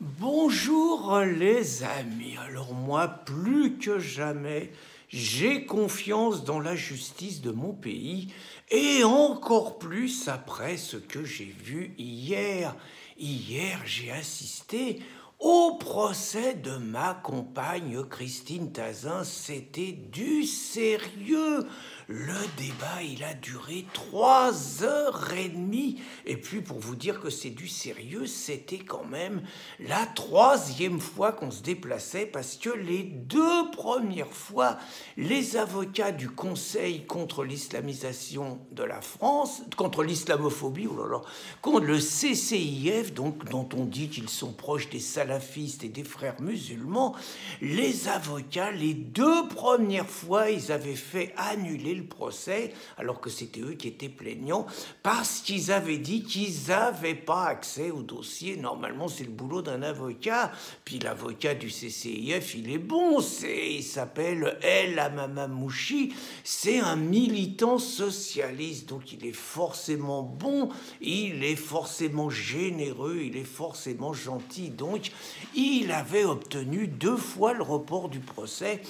Bonjour les amis. Alors moi, plus que jamais, j'ai confiance dans la justice de mon pays et encore plus après ce que j'ai vu hier. Hier, j'ai assisté au procès de ma compagne Christine Tazin. C'était du sérieux. Le débat, il a duré 3 heures et demie. Et puis, pour vous dire que c'est du sérieux, c'était quand même la troisième fois qu'on se déplaçait parce que les deux premières fois, les avocats du Conseil contre l'islamisation de la France, contre l'islamophobie, contre le CCIF, donc, dont on dit qu'ils sont proches des salafistes et des frères musulmans, les avocats, les deux premières fois, ils avaient fait annuler le procès, alors que c'était eux qui étaient plaignants, parce qu'ils avaient dit qu'ils n'avaient pas accès au dossier. Normalement, c'est le boulot d'un avocat. Puis l'avocat du CCIF, il est bon, il s'appelle El Amamamouchi, c'est un militant socialiste, donc il est forcément bon, il est forcément généreux, il est forcément gentil. Donc, il avait obtenu 2 fois le report du procès.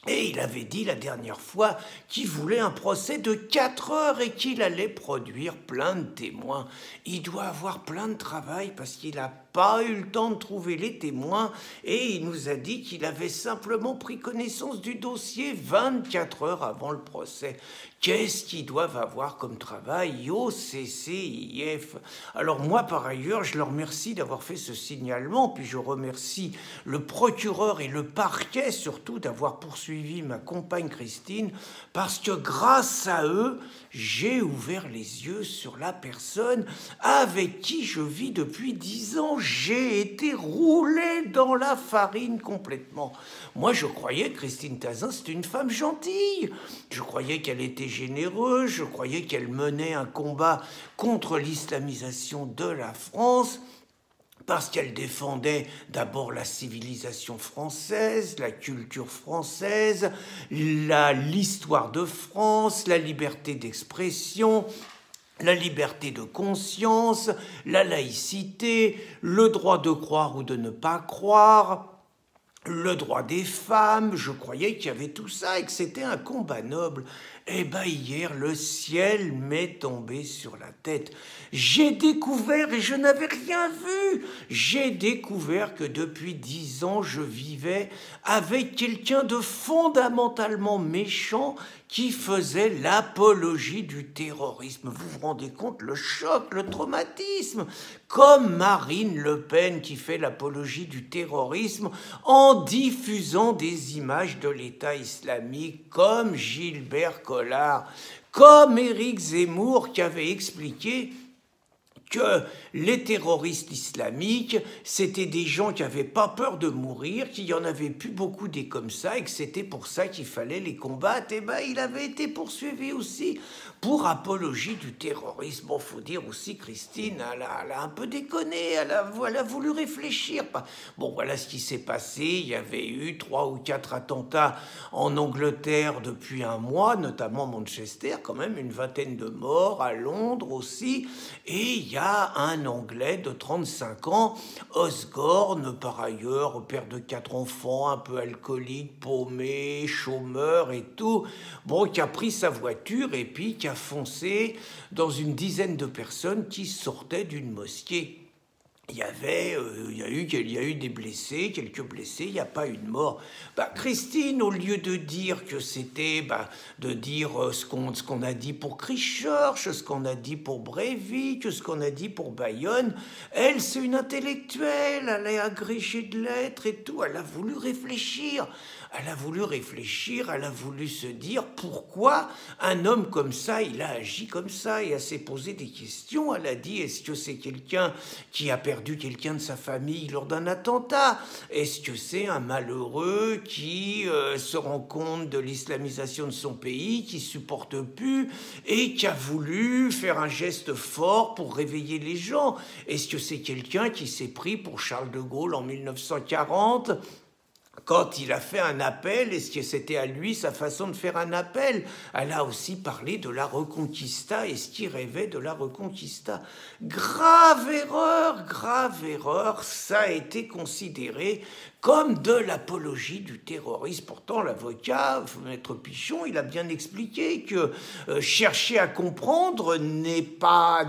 Et il avait dit la dernière fois qu'il voulait un procès de 4 heures et qu'il allait produire plein de témoins. Il doit avoir plein de travail parce qu'il n'a pas eu le temps de trouver les témoins et il nous a dit qu'il avait simplement pris connaissance du dossier 24 heures avant le procès. Qu'est-ce qu'ils doivent avoir comme travail au CCIF? Alors moi, par ailleurs, je leur remercie d'avoir fait ce signalement, puis je remercie le procureur et le parquet surtout d'avoir poursuivi ma compagne Christine, parce que grâce à eux, j'ai ouvert les yeux sur la personne avec qui je vis depuis 10 ans. J'ai été roulé dans la farine complètement. Moi, je croyais que Christine Tazin, c'était une femme gentille. Je croyais qu'elle était généreuse, je croyais qu'elle menait un combat contre l'islamisation de la France, parce qu'elle défendait d'abord la civilisation française, la culture française, l'histoire de France, la liberté d'expression, la liberté de conscience, la laïcité, le droit de croire ou de ne pas croire, le droit des femmes. Je croyais qu'il y avait tout ça et que c'était un combat noble. Eh bien, hier, le ciel m'est tombé sur la tête. J'ai découvert, et je n'avais rien vu, j'ai découvert que depuis 10 ans, je vivais avec quelqu'un de fondamentalement méchant qui faisait l'apologie du terrorisme. Vous vous rendez compte, le choc, le traumatisme, comme Marine Le Pen qui fait l'apologie du terrorisme en diffusant des images de l'État islamique, comme Gilbert Collard, comme Éric Zemmour qui avait expliqué que les terroristes islamiques, c'était des gens qui n'avaient pas peur de mourir, qu'il n'y en avait plus beaucoup des comme ça, et que c'était pour ça qu'il fallait les combattre. Et bien, il avait été poursuivi aussi pour apologie du terrorisme. Bon, faut dire aussi, Christine, elle a un peu déconné, elle a voulu réfléchir. Bon, voilà ce qui s'est passé. Il y avait eu 3 ou 4 attentats en Angleterre depuis un mois, notamment Manchester, quand même, une vingtaine de morts, à Londres aussi, et il y a un Anglais de 35 ans, Osborne, par ailleurs, père de 4 enfants, un peu alcoolique, paumé, chômeur et tout, bon, qui a pris sa voiture et puis qui a foncé dans une dizaine de personnes qui sortaient d'une mosquée. Il y a eu des blessés, quelques blessés, il n'y a pas eu de mort. Christine, au lieu de dire que c'était, de dire ce qu'on a dit pour Christchurch, ce qu'on a dit pour Breivik, ce qu'on a dit pour Bayonne, elle, c'est une intellectuelle, elle est agrégée de lettres et tout, elle a voulu réfléchir. Elle a voulu se dire pourquoi un homme comme ça, il a agi comme ça et elle s'est posé des questions. Elle a dit, est-ce que c'est quelqu'un qui a perdu quelqu'un de sa famille lors d'un attentat? Est-ce que c'est un malheureux qui se rend compte de l'islamisation de son pays, qui supporte plus et qui a voulu faire un geste fort pour réveiller les gens? Est-ce que c'est quelqu'un qui s'est pris pour Charles de Gaulle en 1940? quand il a fait un appel, est-ce que c'était à lui sa façon de faire un appel? Elle a aussi parlé de la Reconquista, est-ce qu'il rêvait de la Reconquista? Grave erreur, ça a été considéré comme de l'apologie du terrorisme. Pourtant, l'avocat, maître Pichon, il a bien expliqué que chercher à comprendre n'est pas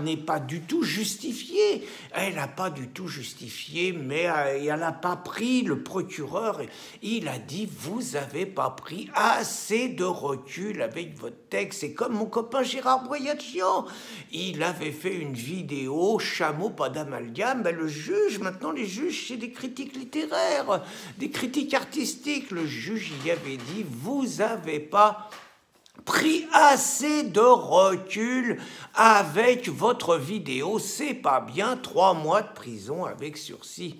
du tout justifié. Elle n'a pas du tout justifié, mais elle n'a pas pris, le procureur, il a dit, vous n'avez pas pris assez de recul avec votre texte. C'est comme mon copain Gérard Boyadjian. Il avait fait une vidéo, chameau, pas d'amalgame. Ben, le juge, maintenant les juges, c'est des critiques littéraires, des critiques artistiques. Le juge y avait dit, vous n'avez pas pris assez de recul avec votre vidéo, c'est pas bien, 3 mois de prison avec sursis.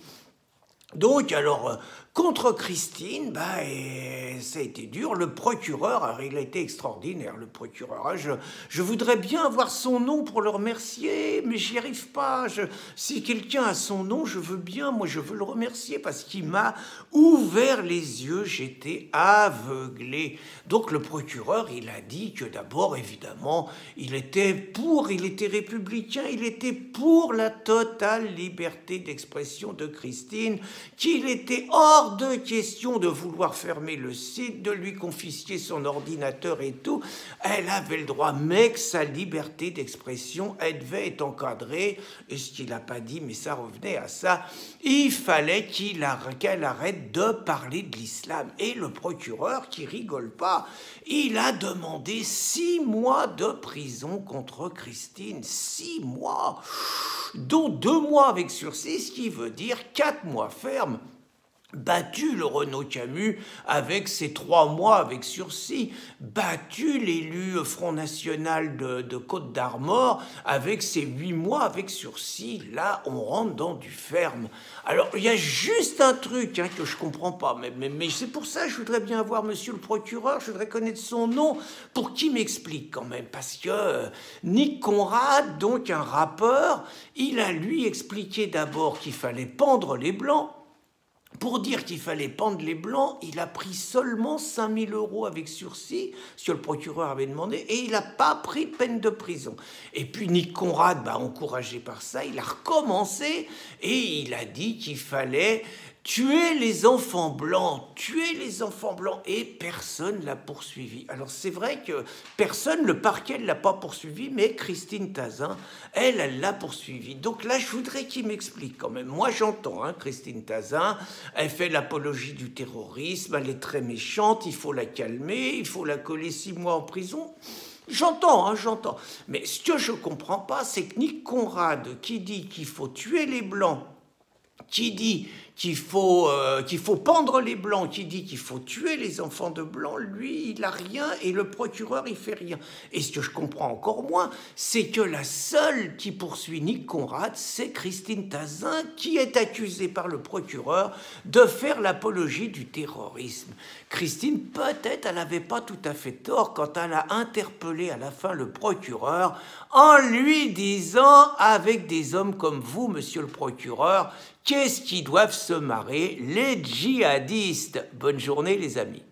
Donc, alors, contre Christine, ça a été dur. Le procureur, alors, il a été extraordinaire, le procureur. Je voudrais bien avoir son nom pour le remercier, mais j'y arrive pas. Si quelqu'un a son nom, je veux bien, moi je veux le remercier parce qu'il m'a ouvert les yeux, j'étais aveuglé. Donc le procureur, il a dit que d'abord, évidemment, il était républicain, il était pour la totale liberté d'expression de Christine, qu'il était hors de question de vouloir fermer le site, de lui confisquer son ordinateur et tout. Elle avait le droit, mais que sa liberté d'expression, elle devait être encadrée. Et ce qu'il n'a pas dit, mais ça revenait à ça, il fallait qu'elle arrête de parler de l'islam. Et le procureur, qui rigole pas, il a demandé 6 mois de prison contre Christine. 6 mois, dont 2 mois avec sursis, ce qui veut dire 4 mois ferme. Battu le Renaud Camus avec ses 3 mois avec sursis, battu l'élu Front National de Côte-d'Armor avec ses 8 mois avec sursis. Là, on rentre dans du ferme. Alors, il y a juste un truc que je comprends pas, mais c'est pour ça que je voudrais bien avoir monsieur le procureur, je voudrais connaître son nom pour qu'il m'explique quand même, parce que Nick Conrad, donc un rappeur, il a lui expliqué d'abord qu'il fallait pendre les Blancs. Pour dire qu'il fallait pendre les Blancs, il a pris seulement 5 000 € avec sursis, ce que le procureur avait demandé, et il n'a pas pris de peine de prison. Et puis Nick Conrad, encouragé par ça, il a recommencé et il a dit qu'il fallait tuer les enfants blancs, et personne ne l'a poursuivi. Alors c'est vrai que le parquet ne l'a pas poursuivi, mais Christine Tazin, elle l'a poursuivi. Donc là, je voudrais qu'il m'explique quand même. Moi, j'entends, Christine Tazin, elle fait l'apologie du terrorisme, elle est très méchante, il faut la calmer, il faut la coller 6 mois en prison. J'entends. Mais ce que je ne comprends pas, c'est que Nick Conrad, qui dit qu'il faut tuer les Blancs, qui dit qu'il faut pendre les Blancs, qui dit qu'il faut tuer les enfants de Blancs, lui, il n'a rien et le procureur, il fait rien. Et ce que je comprends encore moins, c'est que la seule qui poursuit Nick Conrad, c'est Christine Tazin, qui est accusée par le procureur de faire l'apologie du terrorisme. Christine, peut-être, elle n'avait pas tout à fait tort quand elle a interpellé à la fin le procureur en lui disant, avec des hommes comme vous, monsieur le procureur, qu'est-ce qu'ils doivent se marrer, les djihadistes? Bonne journée, les amis.